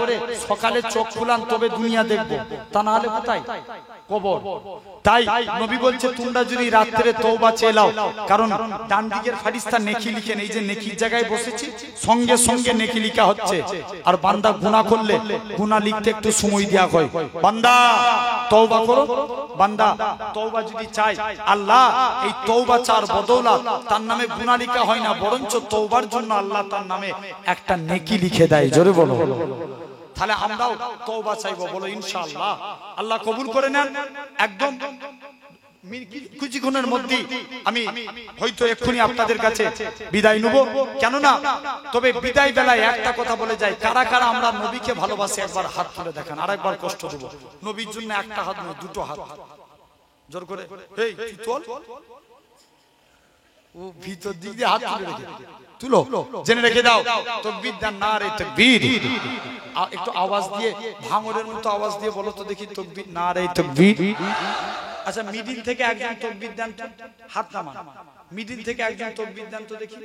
সকালে চোখ খুলান তবে দুনিয়া দেখবো, তা না হলে কোথায়? কবর। তাই নবী বলছে, তোমরা যদি রাত্রে তওবা চেয়ে নাও, কারণ ডান দিকের ফেরেশতা নেকি লিখেন, এই যে নেকির জায়গায় বসেছি সঙ্গে সঙ্গে নেকি লেখা হচ্ছে। আর বান্দা গুনাহ করলে গুনাহ লিখতে একটু সময় দেয়া হয়। বান্দা তওবা করো, বান্দা তওবা যদি চায়, আল্লাহ এই তওবা চার বদৌলত তার নামে গুনাহ লেখা হয় না, বরঞ্চ তওবার জন্য আল্লাহ তার নামে একটা নেকি লিখে দেয়। জোরে বলো। তাহলে আমরাও তওবা চাইবো, বলো ইনশাআল্লাহ। আল্লাহ কবুল করে নেন। একদম কিছুক্ষণের মধ্যে আমি হয়তো এক্ষুনি আপনাদের কাছে বিদায় নেব, কেননা তবে বিদায় বেলায় একটা কথা বলে যাই, কারা কারা আমরা নবীকে ভালোবাসি একবার হাত তুলে দেখান। আর একবার কষ্ট দেব, নবীর জন্য একটা হাত নয়, দুটো হাত। জোর করে, এই তুই তোল, ও ভিতর দিক দিয়ে হাত তুলে রেখে তুলো, জেনে রেখে দাও। তাকবীর দেন, নারে তাকবীর। একটু আওয়াজ দিয়ে, ভাঙরের মতো আওয়াজ দিয়ে বলো তো দেখি, তাকবীর, নারে তাকবীর। আচ্ছা, মিডিল থেকে একজন তাকবীর দেন তো, হাত নামান। মিডিল থেকে একজন তাকবীর দেন তো দেখি।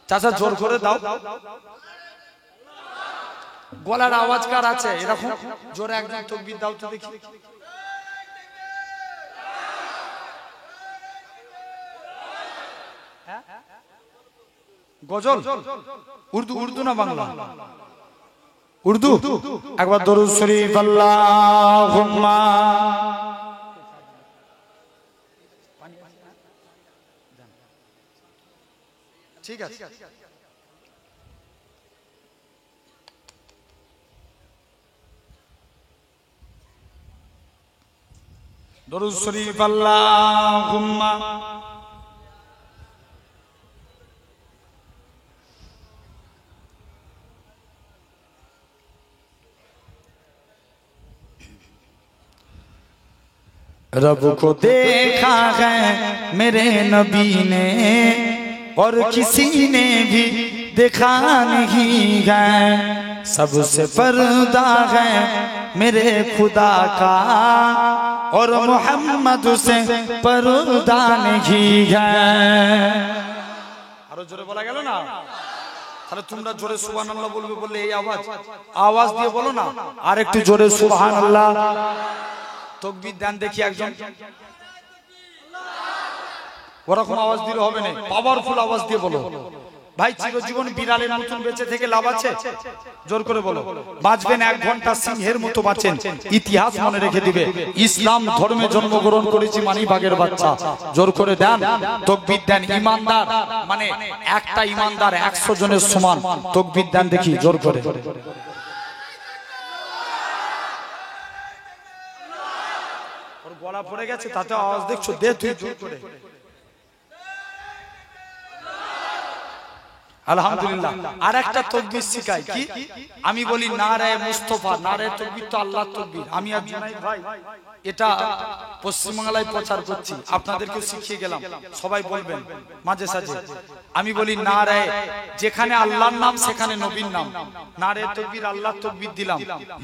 চাচা জোর করে দাও। গলার আওয়াজ কার আছে এরকম? জোরে একজন তাকবীর দাও তো দেখি। গজল, উর্দু? উর্দু না বাংলা? উর্দু। একবার দরুদ শরীফ আল্লাহুম্মা। ঠিক আছে, দরুদ শরীফ আল্লাহুম্মা। रब को देखा है मेरे नबी ने और किसी ने भी देखा नहीं है, सबसे पर्दा है मेरे खुदा का और मोहम्मद से पर्दा नहीं है। আরো জোরে বলা গেল না? তাহলে তোমরা জোরে সুবহানাল্লাহ বলবে, বললে এই আওয়াজ দিয়ে বলো না, আর একটু জোরে সুবহানাল্লাহ। তাকবীর দেন দেখি একজন। ওরকম আওয়াজ দিলে হবে না, পাওয়ারফুল আওয়াজ দিয়ে বলো। ভাই চিরজীবন বিড়ালের মতন বেঁচে থেকে লাভ আছে? জোর করে বলো। বাঁচবেন 1 ঘন্টা সিংহের মতো বাঁচেন, ইতিহাস মনে রেখে দিবে ইসলাম ধর্মে জন্মগ্রহণ করেছি মানি বাগের বাচ্চা। জোর করে দেন, তাকবীর দেন। ইমানদার মানে একটা ইমানদার 100 জনের সমান। তাকবীর দেন দেখি জোর করে। গলা পড়ে গেছে, তাতে আওয়াজ দেখছো, দে তুই জোর করে। আলহামদুলিল্লাহ। আর একটা তাকবীর শিখাই কি, আমি বলি নারায়ে মুস্তাফা, নারায়ে তাকবীর তো আল্লাহর তাকবীর। আমি আর জুনাইদ ভাই এটা পশ্চিমবাংলায় প্রচার করছি, আপনাদেরকেও শিখিয়ে গেলাম, সবাই বলবেন মাঝে সাঝে। আমি বলি নারায়ে, যেখানে আল্লাহর নাম সেখানে নবীর নাম, নারায়ে তাকবীর আল্লাহর তাকবীর দিলাম,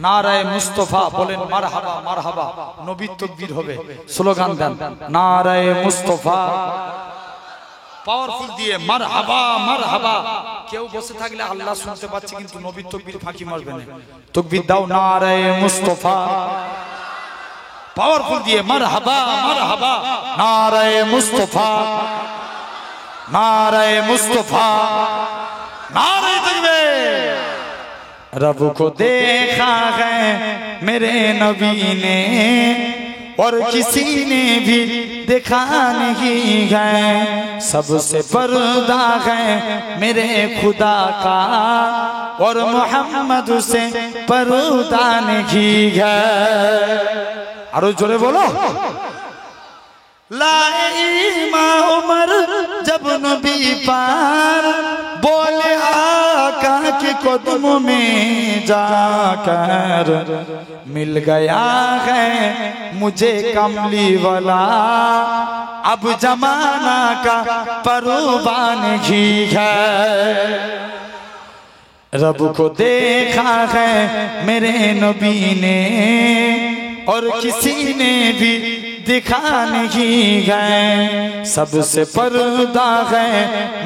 নারায়ে মুস্তাফা বলেন মারহাবা মারহাবা, নবীর তাকবীর হবে। স্লোগান দেন নারায়ে মুস্তাফা, পাওয়ারফুল দিয়ে মারহাবা মারহাবা। কেউ বসে থাকলে আল্লাহ শুনতে পাচ্ছে কিন্তু নবীর তাকবীর ফাঁকি মারবে না। তাকবীর দাও নারায়ে মুস্তাফা, পাওয়ারফুল দিয়ে মারহাবা মারহাবা, নারায়ে মুস্তাফা, नारे मुस्तफा, नारे तकबीर। रब को देखा है मेरे नबी ने और किसी ने भी देखा नहीं है, सबसे पर्दा है मेरे खुदा का और मोहम्मद से पर्दा नहीं है। आरो जोरे बोलो। लाए इमाम उमर जब नबी पार बोले आका के कदमों में जाकर, मिल गया है मुझे कमली वाला, अब जमाना का परवान ही है। रब को देखा है मेरे नबी ने और किसी ने भी दिखा नहीं है, सबसे पर्दा है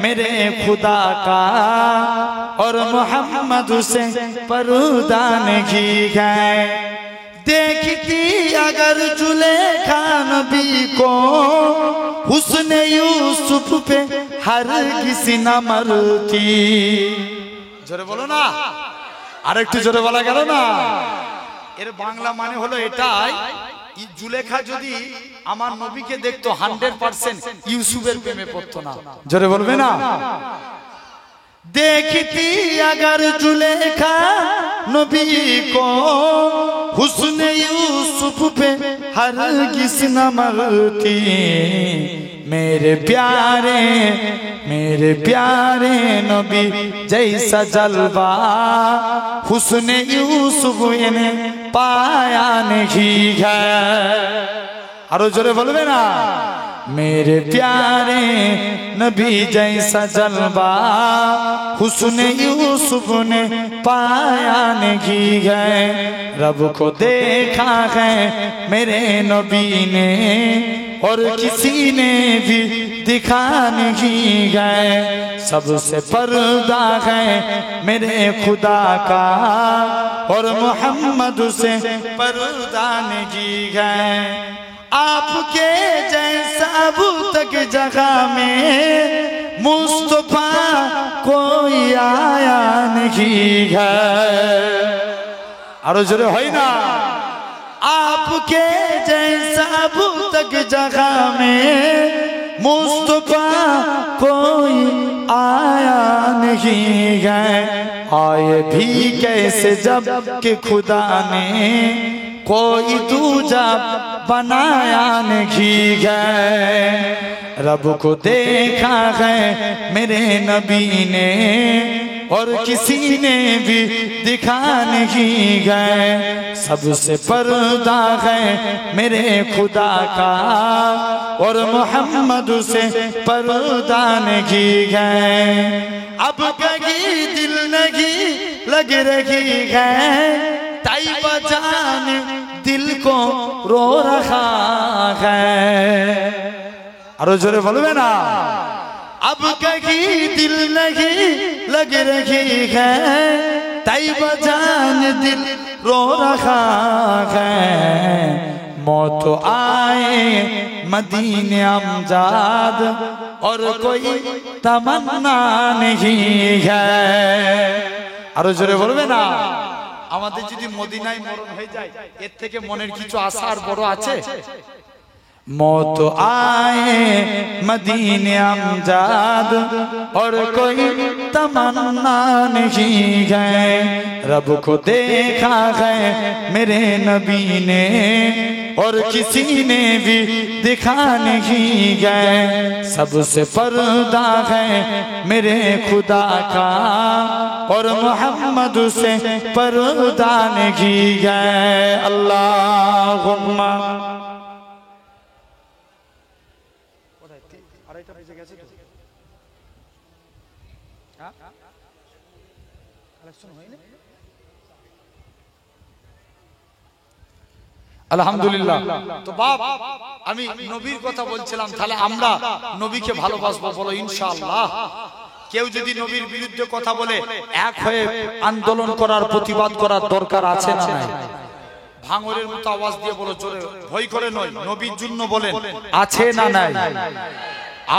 मेरे खुदा का और मोहम्मद से पर्दा नहीं है। देखती अगर जुलेखा नबी को हुस्न यूसुफ पे हर किसी न मरती। जोरे बोलो ना, আরেকটু জোরে বলা গেল না। এর বাংলা মানে হলো এটাই, जुलेखा যদি আমার নবীকে দেখতো 100% ইউসুফের প্রেমে পড়তো না। জোরে বলবে না। देखती अगर जुलेखा नबी को हुस्न यूसुफ पे हर किसी न मरती, मेरे प्यारे नबी जैसा जलवा हुस्न यूसुफ ने पाया नहीं है। आरो जोरे बोलबे ना। मेरे प्यारे नबी जैसा जलवा हुस्न यूसुफ ने पाया नहीं है, रब को देखा है मेरे नबी ने और किसी ने भी दिखा नहीं है, सबसे पर्दा है मेरे खुदा का और मोहम्मद से पर्दा नहीं है। आपके जैसा अब तक जगह में मुस्तफा कोई आया नहीं है। आरो जोरे होई ना। आपके जैसा अब तक जगह में मुस्तफा कोई आया नहीं है, आए भी कैसे जब कि खुदा ने कोई दूजा बनाया नहीं है। रब को देखा है मेरे नबी ने और किसी ने भी दिखा नहीं है, सबसे पर्दा है मेरे खुदा का और मोहम्मद से पर्दा नहीं है। अब कहीं दिल नहीं लग रही है, ताइबा जान दिल को रो रहा है। आरो जोरे बोलबे ना। अब कहीं दिल नहीं लग रही है, ताइबा जान दिल रो रहा है। मौत आए मदीने अमजाद और कोई तमन्ना नहीं है। आरो जोरे बोलबे ना। আমাদের যদি মদিনায় মরণ হয়ে যায় এর থেকে মনের কিছু আশা আর বড় আছে? मौत आए मदीने अमजाद और कोई तमन्ना नहीं है, रब को देखा है मेरे नबी ने और किसी ने भी दिखा नहीं गए। सबसे पर्दा है मेरे खुदा का और मोहम्मद से पर्दा नहीं गए। अल्लाहुम्मा আলহামদুলিল্লাহ। তো বাপ আমি নবীর কথা বলছিলাম, তাহলে আমরা নবীকে ভালোবাসবো বলো ইনশাআল্লাহ। কেউ যদি নবীর বিরুদ্ধে কথা বলে এক হয়ে আন্দোলন করার প্রতিবাদ করার দরকার আছে না নাই? ভাঙরের মতো আওয়াজ দিয়ে বলো জোরে, ভয় করে নয়, নবীর জন্য বলেন আছে না নাই?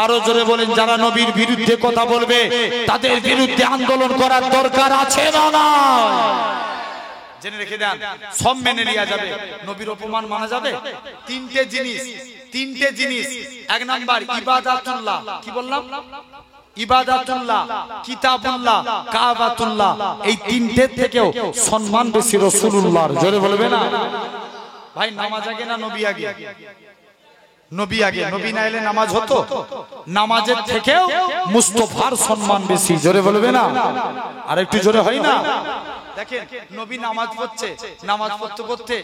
আরো জোরে বলেন, যারা নবীর বিরুদ্ধে কথা বলবে তাদের বিরুদ্ধে আন্দোলন করার দরকার আছে না নাই? জেনে রেখে দেন, সব মেনে নেওয়া যাবে, নবীর অপমান মানা যাবে? তিনটে জিনিস। এক নাম্বার ইবাদাতুল্লাহ, কি বললাম? ইবাদাতুল্লাহ, কিতাবুল্লাহ, কাবাতুল্লাহ, এই তিনটে থেকেও সম্মান বেশি রাসূলুল্লাহর। জোরে বলবে না ভাই? নামাজ আগে না নবী আগে? নবী আগে। নবী না এলে নামাজ হতো? নামাজের থেকেও মুস্তাফার সম্মান বেশি। জোরে বলবে না? আর একটু জোরে হয় না? দেখেন নবী নামাজ পড়তে পড়তে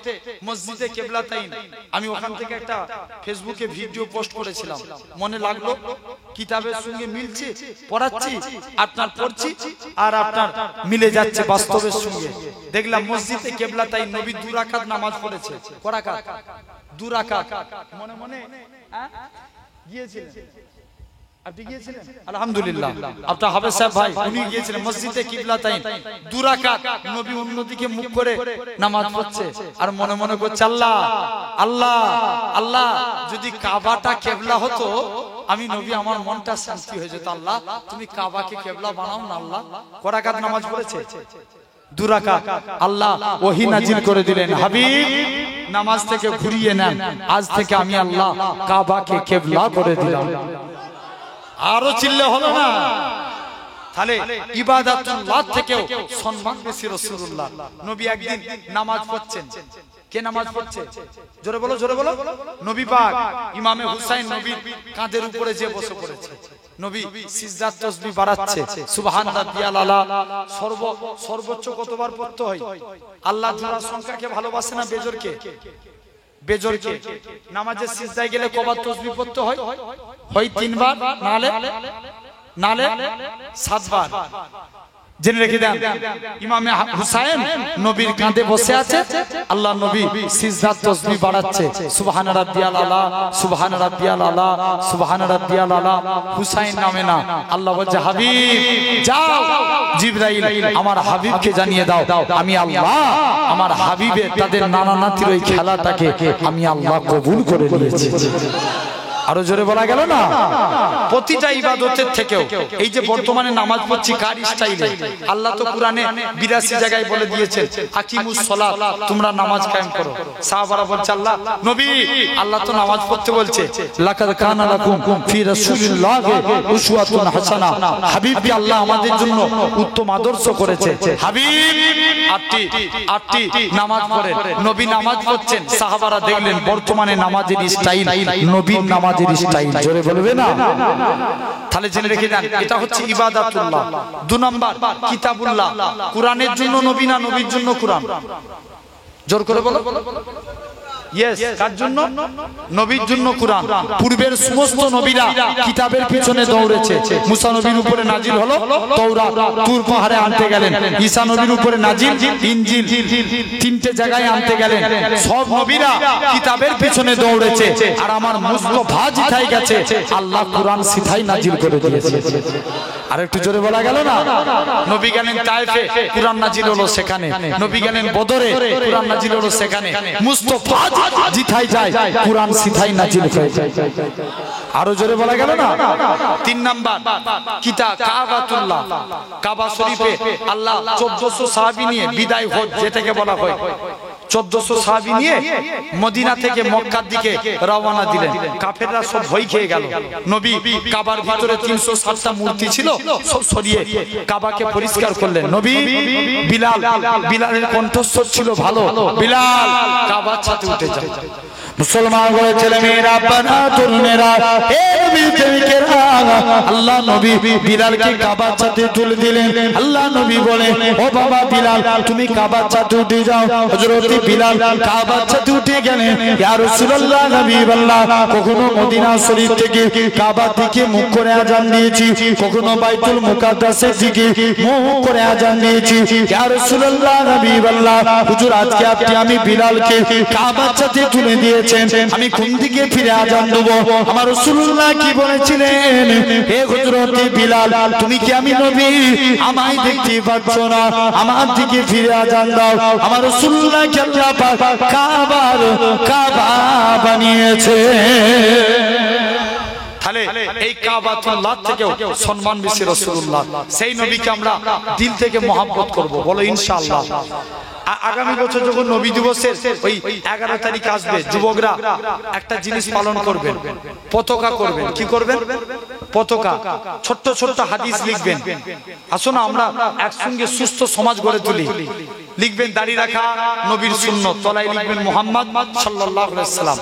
মসজিদে কিবলাতাইন, আমি ওখান থেকে একটা ফেসবুকে ভিডিও পোস্ট করেছিলাম, মনে লাগলো কিতাবের সঙ্গে মিলছে, পড়াচ্ছি আপনার পড়ছি আর আপনার মিলে যাচ্ছে বাস্তবের সঙ্গে। দেখলাম মসজিদে কিবলাতাইন নবী 2 রাকাত নামাজ পড়েছে। ক রাকাত? 2 রাকাত। মনে মনে গিয়েছিলেন? আপনি গিয়েছিলেন? আলহামদুলিল্লাহ। আপনার হাফেজ সাহেব ভাই উনি গিয়েছিলেন মসজিদে কিবলাতাইন, 2 রাকাত নবী অন্যদিকে মুখ করে নামাজ পড়ছে আর মনে মনে করছে আল্লাহ আল্লাহ আল্লাহ, যদি কাবাটা কিবলা হতো আমি নবী আমার মনটা শান্তি হয়ে যেত। আল্লাহ তুমি কাবাকে কিবলা বানাও না আল্লাহ। ক রাকাত নামাজ পড়েছে? 2 রাকাত। আল্লাহ ওহী নাজিল করে দিলেন, হাবিব নামাজ থেকে ঘুরিয়ে নেন, আজ থেকে আমি আল্লাহ কাবাকে কিবলা করে দিলাম। আরো চিল্লে হলো না? তাহলে ইবাদাতুল্লাহ থেকেও সম্মান বেশি রাসূলুল্লাহ। নবী একদিন নামাজ পড়ছেন। কে নামাজ পড়ছে? জোরে বলো, জোরে বলো। নবী পাক ইমামে হুসাইন নবীর কাঁধের উপরে যে বসে পড়েছে, নবী সিজদার তাসবিহ বাড়াচ্ছে, সুবহান রাব্বিয়াল আলা। সর্বোচ্চ কতবার পড়তে হয়? আল্লাহ যারা সংখ্যাকে ভালোবাসে না বেজোরকে? বেজোরকে। নামাজের সিজদায় গেলে কবার তাসবিহ পড়তে হয়? হয় 3 বার, নালে 7 বার। জেনে রেখে দেন, ইমামে হুসাইন নবীর কাঁধে বসে আছে, আল্লাহ নবী সিজদার তাসবিহ বাড়াচ্ছে, সুবহান রাব্বিয়াল আলা, সুবহান রাব্বিয়াল আলা, সুবহান রাব্বিয়াল আলা। হুসাইন নামে না, আল্লাহ বলছে হাবিব যাও জিবরাইল আমার হাবিবকে জানিয়ে দাও আমি আল্লাহ আমার হাবিবের তাদের নানা নাতির ওই খেলাটাকে আমি আল্লাহ কবুল করে নিয়েছি। আরো জোরে বলা গেল না? প্রতিটা ইবাদতের থেকেও এই যে বর্তমানে নামাজ পড়ছি কার স্টাইলে? আল্লাহ তো কুরআনে 82 জায়গায় বলে দিয়েছেন আকিমুস সালাত, তোমরা নামাজ কায়েম করো। সাহাবারা বলছে আল্লাহ নবী, আল্লাহ তো নামাজ পড়তে বলছে, লাকাদ কানা লাকুম ফি রাসূলিল্লাহি উসওয়াতুন হাসানা। হাবিবকে আল্লাহ আমাদের জন্য উত্তম আদর্শ করেছে। হাবিব আটটি নামাজ পড়েন, নবী নামাজ পড়ছেন। সাহাবারা দেখলেন বর্তমানে নামাজের স্টাইল নবীর নামাজ স্টাইল। জোরে বলবে না? তাহলে জেনে রেখে দেন, এটা হচ্ছে ইবাদাতুল্লাহ। 2 নাম্বার কিতাবুল্লাহ, কুরআনের জন্য নবী না নবীর জন্য কুরআন? জোর করে বলো। ইয়েস, কার জন্য? নবীর জন্য কুরআন। পূর্বের সমস্ত নবীরা কিতাবের পিছনে দৌড়েছে। মুসা নবীর উপরে নাজিল হলো তাওরাত, তুর পাহাড়ে আনতে গেলেন। ঈসা নবীর উপরে নাজিল ইনজিল, 3টে জায়গায় আনতে গেলেন। সব নবীরা কিতাবের পিছনে দৌড়েছে, আর আমার মুস্তাফা জিতাই গেছে, আল্লাহ কুরআন সিধাই নাজিল করে দিয়েছে। আর একটু জোরে বলা গেল না? নবী গেলেন তায়েফে, কুরআন নাজিল হলো সেখানে। নবী গেলেন বদরে, কুরআন নাজিল হলো সেখানে। মুস্তাফা জিতাই যায়, কুরআন সিধাই নাজিল হয়ে যায়। আরো জোরে বলা গেল না? 3 নাম্বার কাবাতুল্লাহ, কাবা শরীফে আল্লাহ 1400 সাহাবী নিয়ে বিদায় হজ যেটাকে বলা হয়, 1400 সাহাবী নিয়ে মদিনা থেকে মক্কার দিকে রওনা দিলেন। কাফেররা সব ভয় খেয়ে গেল। নবী কাবার ভিতরে 360টা মূর্তি ছিল, সব সরিয়ে কাবাকে পরিষ্কার করলেন। নবী বিলালের কণ্ঠস্বর ছিল ভালো, বিলাল কাবার ছাদে উঠে যাও। মুসলমান বলে ছেলে মেয়েরা বানা তরুণেরা হে নবী প্রেমিকেরা আল্লাহ নবী বিলালকে কাবার ছাদে তুলে দিলেন আল্লাহ নবী বলে ও বাবা বিলাল তুমি কাবার ছাদে উঠে যাও হযরত বিলাল কাবার ছাদে উঠে গেলেন ইয়া রাসূলুল্লাহ হাবিবাল্লাহ কখনো মদিনা শরীফ থেকে কাবার দিকে মুখ করে আযান দিয়েছি কখনো বাইতুল মুকাদ্দাসের দিকে মুখ করে আযান দিয়েছি ইয়া রাসূলুল্লাহ হাবিবাল্লাহ হুজুর আজকে আপনি আমি বিলালকে কাবার ছাদে তুলে দিয়ে আমি কোন দিকে ফিরে আযান দেব আমার রাসূলুল্লাহ কি বলেছিলেন হে হযরত বিলাল তুমি কি আমি নবী আমায় দেখতে পাচ্ছ না আমার দিকে ফিরে আযান দাও আমার রাসূলুল্লাহ কে আল্লাহ পাক কাবা বানিয়েছে তাহলে এই কাবাতুল্লাহ থেকেও সম্মান বেশি রাসূলুল্লাহ সেই নবীকে আমরা দিল থেকে মহব্বত করব বলো ইনশাআল্লাহ আগামী বছর যখন নবী দিবসের ওই 11 তারিখ আসবে যুবকরা একটা জিনিস পালন করবেন পতাকা করবেন কি করবেন পতাকা ছোট ছোট হাদিস লিখবেন আসুন আমরা একসঙ্গে সুস্থ সমাজ গড়ে তুলি লিখবেন দাড়ি রাখা নবীর সুন্নাত তলায় লিখবেন মুহাম্মদ সাল্লাল্লাহু আলাইহি ওয়াসাল্লাম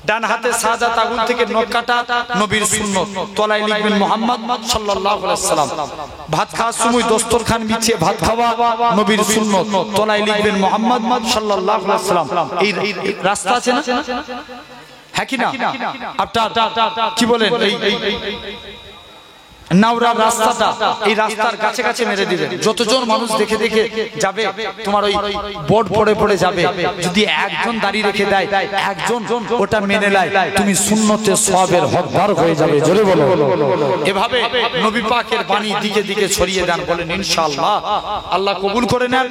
ডান হাতে সাজাত আগুন থেকে নখ কাটা নবীর সুন্নাত তলায় লিখবেন মুহাম্মদ সাল্লাল্লাহু আলাইহি ওয়াসাল্লাম ভাত খাওয়ার সময় দস্তরখান বিছিয়ে ভাত খাওয়া নবীর সুন্নাত তলায় লিখবেন মুহাম্মদ সাল্লাল্লাহু আলাইহি ওয়াসাল্লাম এই রাস্তা আছে না হ্যাঁ কি না আপনার কি বলেন এই নাওরা রাস্তাটা এই রাস্তার কাছে কাছে মেরে দিবেন যতজন মানুষ দেখে দেখে যাবে তোমার ওই বোর্ড পড়ে পড়ে যাবে যদি একজন দাঁড়িয়ে রেখে দেয় একজন ওটা মেনে নেয় তুমি সুন্নতে সওয়াবের হকদার হয়ে যাবে জোরে বলো এভাবে নবী পাকের বাণী দিকে দিকে ছড়িয়ে দেন বলেন ইনশাআল্লাহ আল্লাহ কবুল করে নেন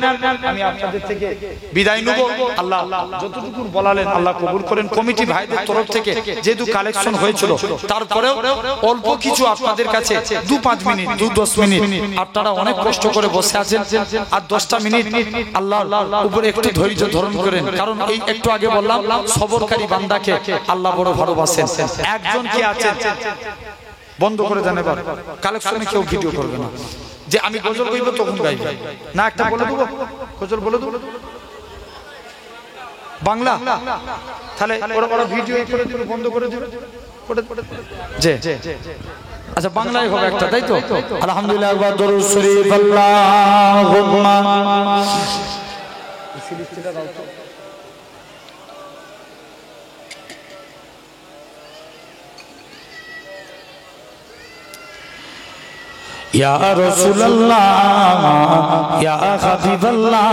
আমি আপনাদের থেকে বিদায় নেব আল্লাহ যতটুকু বলালেন আল্লাহ কবুল করেন কমিটি ভাইদের তরফ থেকে যেহেতু কালেকশন হয়েছিল তারপরেও অল্প কিছু আপনাদের কাছে 2-5 মিনিট 2-10 মিনিট আপনারা অনেক কষ্ট করে বসে আছেন আর 10টা মিনিট আল্লাহর উপরে একটু ধৈর্য ধারণ করেন কারণ এই একটু আগে বললাম সবরকারী বান্দাকে আল্লাহ বড় ভালোবাসেন একজন কি আছেন বন্ধ করে দেন এবার কালেকশনে কেউ ভিডিও করবে না যে আমি গজল গাইব তখন গাইব না একটা বলে দেব গজল বলে দেব বাংলা তাহলে ওরা ভিডিও করে দিবে বন্ধ করে দিবে জি আচ্ছা বাংলায় হবে একটা তাই তো আলহামদুলিল্লাহ একবার দরুদ শরীফ আল্লাহুম্মা সিলিস্টিটা দাও তো ইয়া রাসূলুল্লাহ ইয়া হাবিবাল্লাহ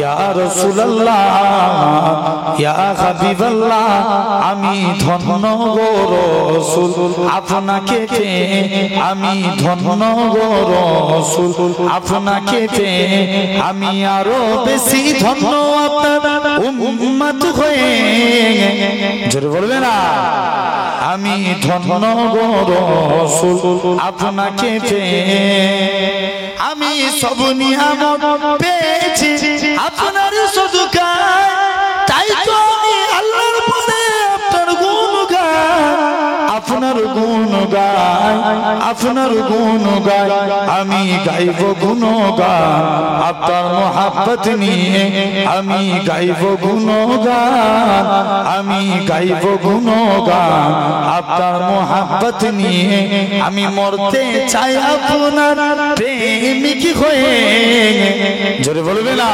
ইয়া রাসূলুল্লাহ ইয়া হাবিবাল্লাহ আমি ধন্য গো রাসূল আপনাকে পেয়ে আমি ধন্য গো রাসূল আপনাকে পেয়ে আমি আরো বেশি ধন্য আপনার উম্মত হয়ে জোরে বলবে না আমি ধন্য গো রাসূল আপনাকে পেয়ে আমি সব নিয়ামত পেয়েছি আপনার সদকায় তাই তো আমি আল্লাহর পরে আপনার গুণ গাই আপনার গুণ গাই আপনার গুণ গাই আমি গাইব গুণ গান আপনার মোহাব্বত নিয়ে আমি গাইব গুণ গান আমি গাইব গুণ গান আপনার মোহাব্বত নিয়ে আমি মরতে চাই আপনার প্রেমিক হয়ে জোরে বলবে না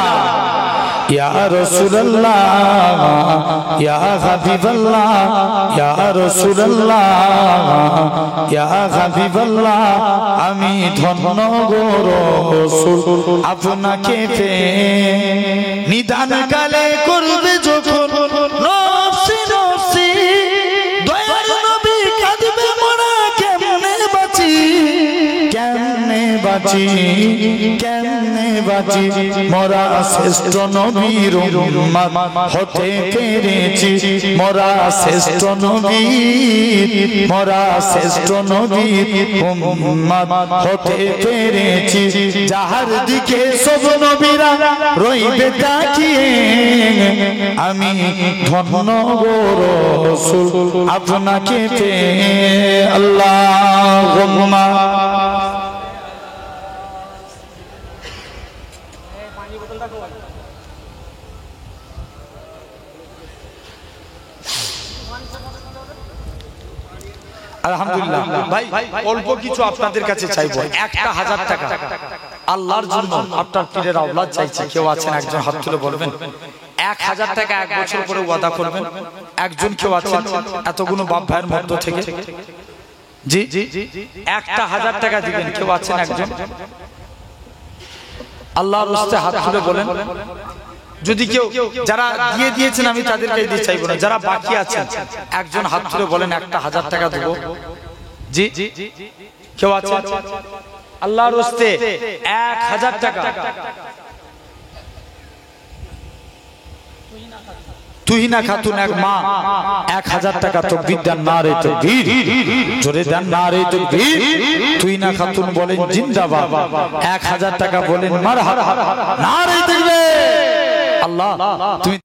ইয়া রাসূলুল্লাহ ইয়া হাবিবাল্লাহ ইয়া রাসূলুল্লাহ ইয়া হাবিবাল্লাহ আমি ধন্য গো রাসূল আপনাকে পেয়ে নিদান কালে করবে যখন নফসি নফসি দয়ার নবী কাঁদবে মোরা কেমনে বাঁচি কেমনে বাঁচি কেমনে বাঁচি মোরা শ্রেষ্ঠ নবীর উম্মত হতে পেরেছি মোরা শ্রেষ্ঠ নবীর মোরা শ্রেষ্ঠ নবীর উম্মত হতে পেরেছি যাহার দিকে সব নবীরা রইবে তাকিয়ে আমি ধন্য গো রাসূল আপনাকে পেয়ে আল্লাহুম্মা আলহামদুলিল্লাহ ভাই অল্প কিছু আপনাদের কাছে চাইবো, 1000 টাকা আল্লাহর জন্য আপনার পীরের আওলাদ চাইছে। কেউ আছেন একজন হাত তুলে বলবেন 1000 টাকা 1 বছর পরে ওয়াদা করবেন? একজন কেউ আছেন এতগুলো বাপ ভাইয়ের মধ্য থেকে? জি 1000 টাকা দিবেন, কেউ আছেন একজন? আল্লাহর রাস্তে হাত তুলে বলেন। যদি কেউ, যারা দিয়ে দিয়েছেন আমি তাদেরকে দিয়ে চাইবো না, যারা বাকি আছেন একজন হাত তুলে বলেন 1000 টাকা দেবো। জি কেউ আছে? আল্লাহর রাস্তে 1000 টাকা। তুহিনা খাতুন এক মা, 1000 টাকা। তাকবীর দেন, নারে তাকবীর, জোরে দেন নারে তাকবীর। তুহিনা খাতুন বলেন জিন্দাবাদ, 1000 টাকা বলেন মারহাবা, নারে তাকবীর। আল্লাহ তুমি